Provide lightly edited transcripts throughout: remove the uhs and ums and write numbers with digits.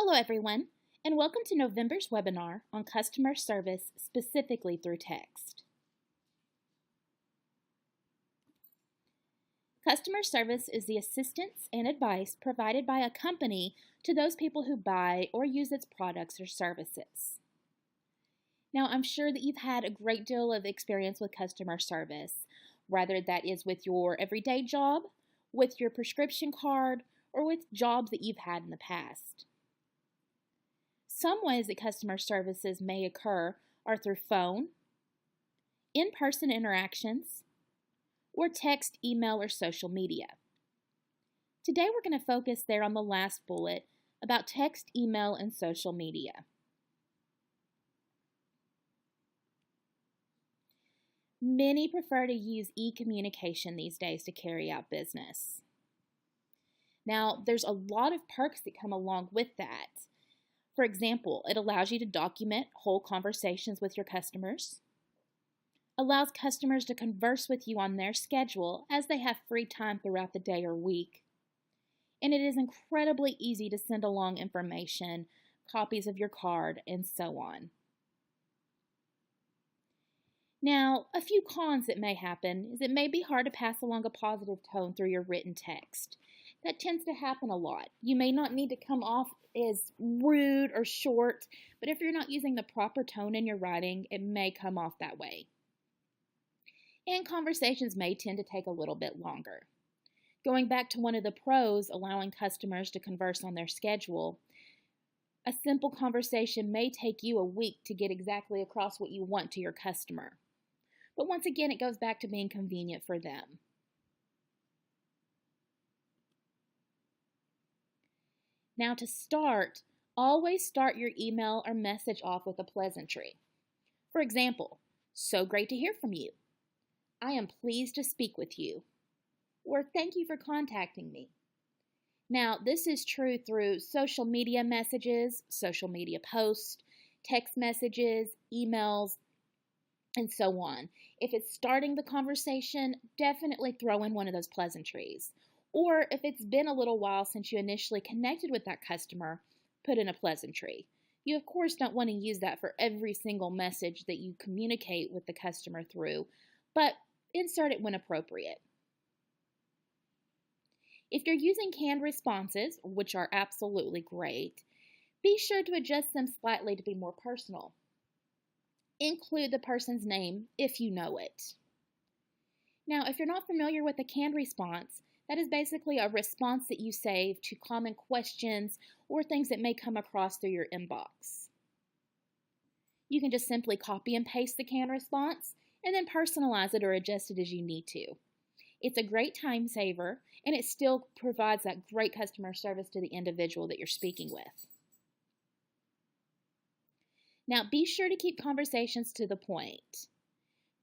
Hello everyone, and welcome to November's webinar on customer service specifically through text. Customer service is the assistance and advice provided by a company to those people who buy or use its products or services. Now, I'm sure that you've had a great deal of experience with customer service, whether that is with your everyday job, with your prescription card, or with jobs that you've had in the past. Some ways that customer services may occur are through phone, in-person interactions, or text, email, or social media. Today we're going to focus there on the last bullet about text, email, and social media. Many prefer to use e-communication these days to carry out business. Now, there's a lot of perks that come along with that. For example, it allows you to document whole conversations with your customers, allows customers to converse with you on their schedule as they have free time throughout the day or week, and it is incredibly easy to send along information, copies of your card, and so on. Now, a few cons that may happen is it may be hard to pass along a positive tone through your written text. That tends to happen a lot. You may not need to come off as rude or short, but if you're not using the proper tone in your writing, it may come off that way. And conversations may tend to take a little bit longer. Going back to one of the pros, allowing customers to converse on their schedule, a simple conversation may take you a week to get exactly across what you want to your customer. But once again, it goes back to being convenient for them. Now to start, always start your email or message off with a pleasantry. For example, "So great to hear from you." "I am pleased to speak with you." Or "Thank you for contacting me." Now, this is true through social media messages, social media posts, text messages, emails, and so on. If it's starting the conversation, definitely throw in one of those pleasantries. Or if it's been a little while since you initially connected with that customer, put in a pleasantry. You, of course, don't want to use that for every single message that you communicate with the customer through, but insert it when appropriate. If you're using canned responses, which are absolutely great, be sure to adjust them slightly to be more personal. Include the person's name if you know it. Now, if you're not familiar with a canned response, that is basically a response that you save to common questions or things that may come across through your inbox. You can just simply copy and paste the canned response and then personalize it or adjust it as you need to. It's a great time saver, and it still provides that great customer service to the individual that you're speaking with. Now, be sure to keep conversations to the point.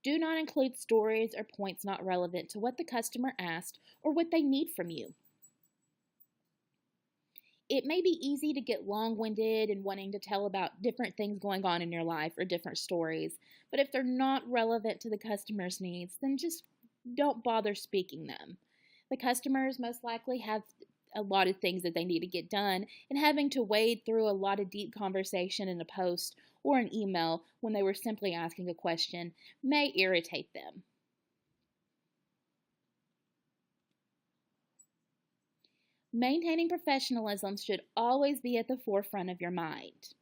Do not include stories or points not relevant to what the customer asked or what they need from you. It may be easy to get long-winded and wanting to tell about different things going on in your life or different stories, but if they're not relevant to the customer's needs, then just don't bother speaking them. The customers most likely have a lot of things that they need to get done, and having to wade through a lot of deep conversation in a post or an email when they were simply asking a question may irritate them. Maintaining professionalism should always be at the forefront of your mind.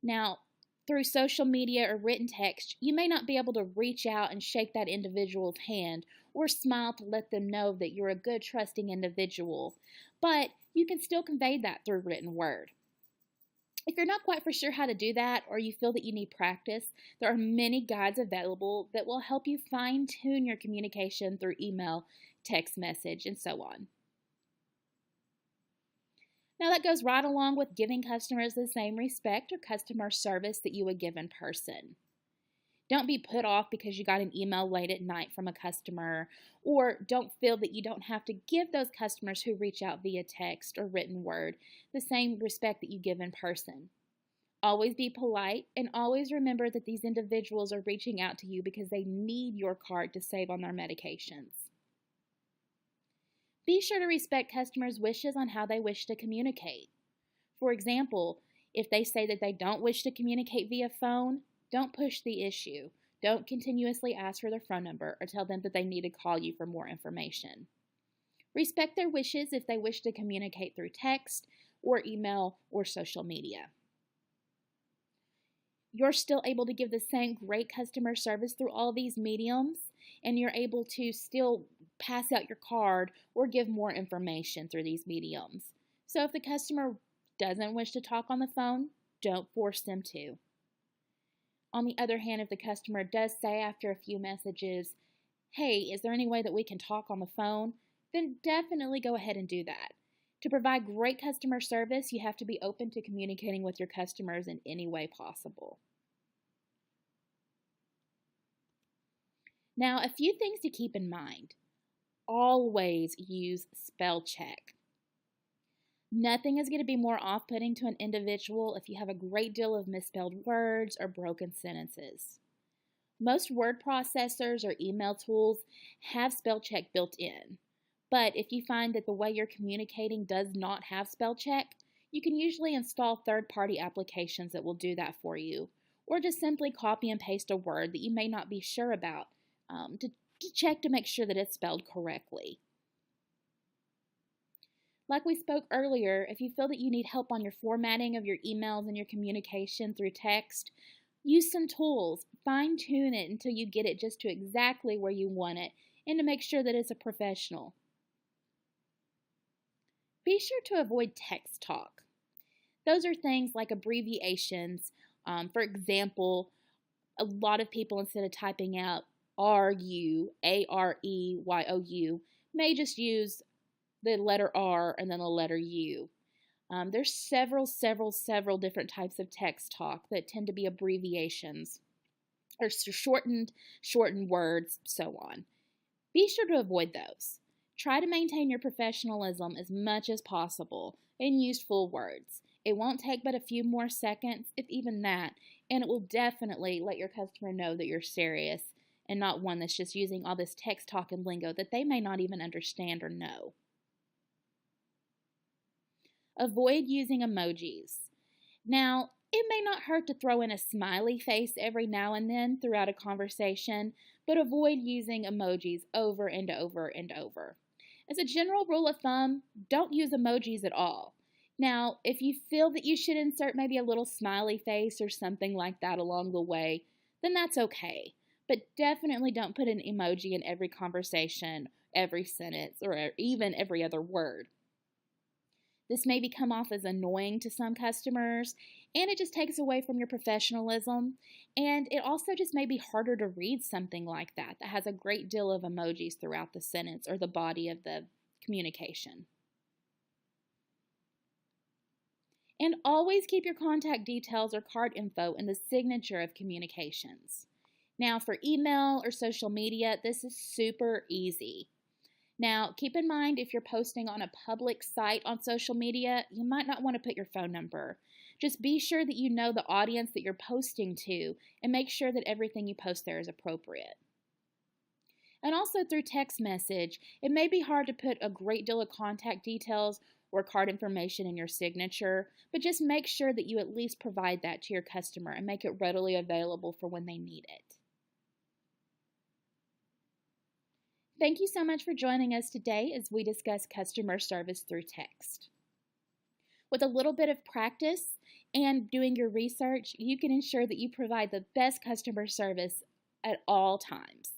Now, through social media or written text, you may not be able to reach out and shake that individual's hand or smile to let them know that you're a good, trusting individual, but you can still convey that through written word. If you're not quite for sure how to do that, or you feel that you need practice, there are many guides available that will help you fine-tune your communication through email, text message, and so on. Now that goes right along with giving customers the same respect or customer service that you would give in person. Don't be put off because you got an email late at night from a customer, or don't feel that you don't have to give those customers who reach out via text or written word the same respect that you give in person. Always be polite, and always remember that these individuals are reaching out to you because they need your card to save on their medications. Be sure to respect customers' wishes on how they wish to communicate. For example, if they say that they don't wish to communicate via phone, don't push the issue. Don't continuously ask for their phone number or tell them that they need to call you for more information. Respect their wishes if they wish to communicate through text or email or social media. You're still able to give the same great customer service through all these mediums, and you're able to still pass out your card or give more information through these mediums. So if the customer doesn't wish to talk on the phone, don't force them to. On the other hand, if the customer does say after a few messages, hey, is there any way that we can talk on the phone? Then definitely go ahead and do that. To provide great customer service, you have to be open to communicating with your customers in any way possible. Now, a few things to keep in mind. Always use spell check. Nothing is going to be more off-putting to an individual if you have a great deal of misspelled words or broken sentences. Most word processors or email tools have spell check built in. But if you find that the way you're communicating does not have spell check, you can usually install third-party applications that will do that for you, or just simply copy and paste a word that you may not be sure about to check to make sure that it's spelled correctly. Like we spoke earlier, if you feel that you need help on your formatting of your emails and your communication through text, use some tools. Fine-tune it until you get it just to exactly where you want it and to make sure that it's a professional. Be sure to avoid text talk. Those are things like abbreviations. For example, a lot of people, instead of typing out R-U, A-R-E-Y-O-U, may just use the letter R and then the letter U. There's several different types of text talk that tend to be abbreviations or shortened words, so on. Be sure to avoid those. Try to maintain your professionalism as much as possible and use full words. It won't take but a few more seconds, if even that, and it will definitely let your customer know that you're serious and not one that's just using all this text talk and lingo that they may not even understand or know. Avoid using emojis. Now, it may not hurt to throw in a smiley face every now and then throughout a conversation, but avoid using emojis over and over and over. As a general rule of thumb, don't use emojis at all. Now, if you feel that you should insert maybe a little smiley face or something like that along the way, then that's okay. But definitely don't put an emoji in every conversation, every sentence, or even every other word. This may come off as annoying to some customers, and it just takes away from your professionalism, and it also just may be harder to read something like that has a great deal of emojis throughout the sentence or the body of the communication. And always keep your contact details or card info in the signature of communications. Now, for email or social media, this is super easy. Now, keep in mind if you're posting on a public site on social media, you might not want to put your phone number. Just be sure that you know the audience that you're posting to and make sure that everything you post there is appropriate. And also through text message, it may be hard to put a great deal of contact details or card information in your signature, but just make sure that you at least provide that to your customer and make it readily available for when they need it. Thank you so much for joining us today as we discuss customer service through text. With a little bit of practice and doing your research, you can ensure that you provide the best customer service at all times.